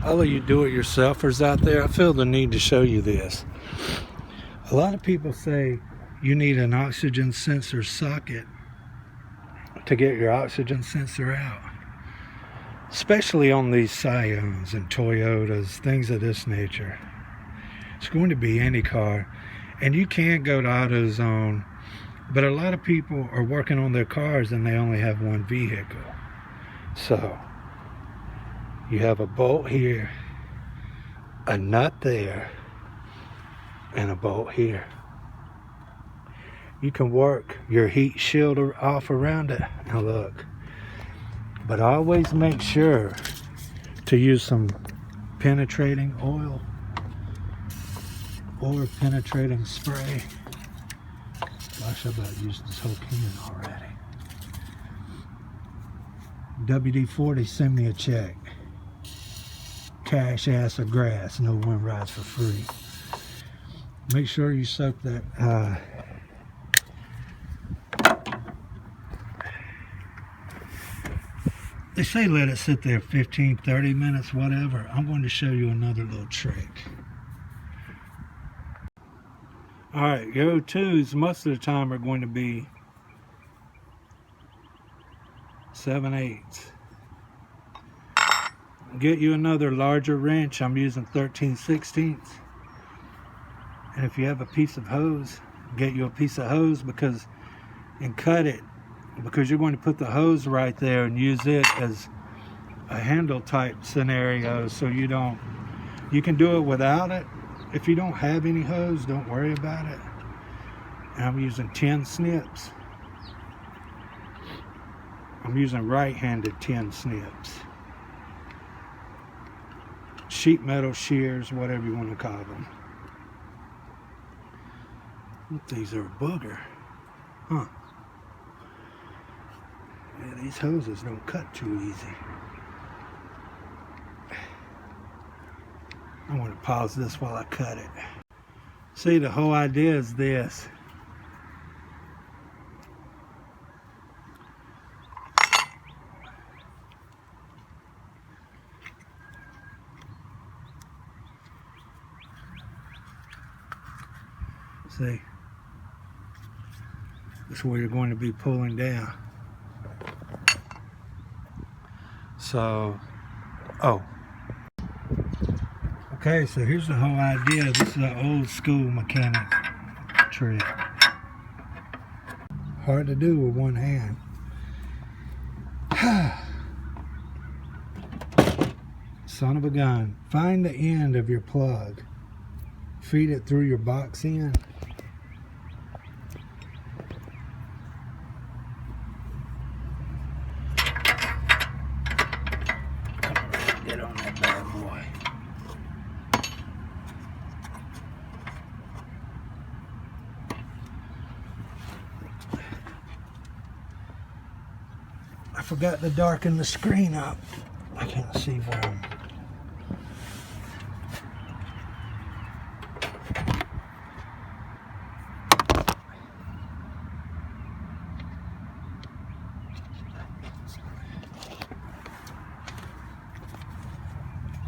All of you do-it-yourselfers out there, I feel the need to show you this. A lot of people say you need an oxygen sensor socket to get your oxygen sensor out. Especially on these Scions and Toyotas, things of this nature. It's going to be any car. And you can go to AutoZone, but a lot of people are working on their cars and they only have one vehicle. So, you have a bolt here, a nut there, and a bolt here. You can work your heat shield off around it. Now look. But always make sure to use some penetrating oil or penetrating spray. Gosh, I about used this whole can already. WD-40, send me a check. Cash, ass, or grass. No one rides for free. Make sure you soak that they say let it sit there 15, 30 minutes, whatever. I'm going to show you another little trick. Alright, your O2s most of the time are going to be 7/8. Get you another larger wrench. I'm using 13/16. And if you have a piece of hose, get you a piece of hose and cut it, because you're going to put the hose right there and use it as a handle type scenario, so you can do it without it. If you don't have any hose, don't worry about it. And I'm using 10 snips. I'm using right-handed 10 snips. Sheet metal shears, whatever you want to call them. These are a booger. Huh. Yeah, these hoses don't cut too easy. I want to pause this while I cut it. See, the whole idea is this. See, this is where you're going to be pulling down. So, okay, so here's the whole idea. This is an old school mechanic trick. Hard to do with one hand. Son of a gun. Find the end of your plug. Feed it through your box end. Get on that bad boy. I forgot to darken the screen up. I can't see where I'm.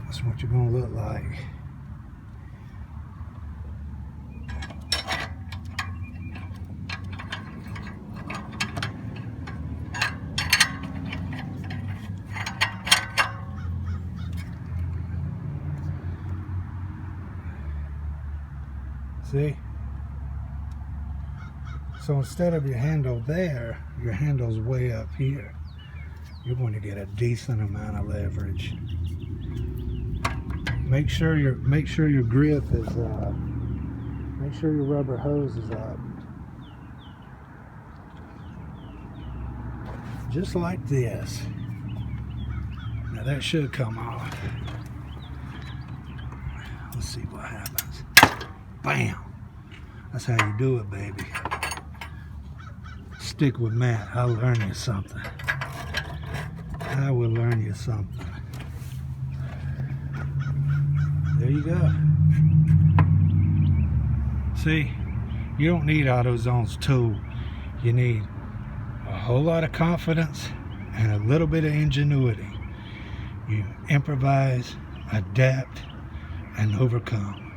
That's what you're going to look like. See? So instead of your handle there, your handle's way up here. You're going to get a decent amount of leverage. Make sure your grip is make sure your rubber hose is up. Just like this. Now that should come off. Let's see what happens. Bam! That's how you do it, baby. Stick with Matt. I'll learn you something. I will learn you something. There you go. See, you don't need AutoZone's tool. You need a whole lot of confidence and a little bit of ingenuity. You improvise, adapt, and overcome.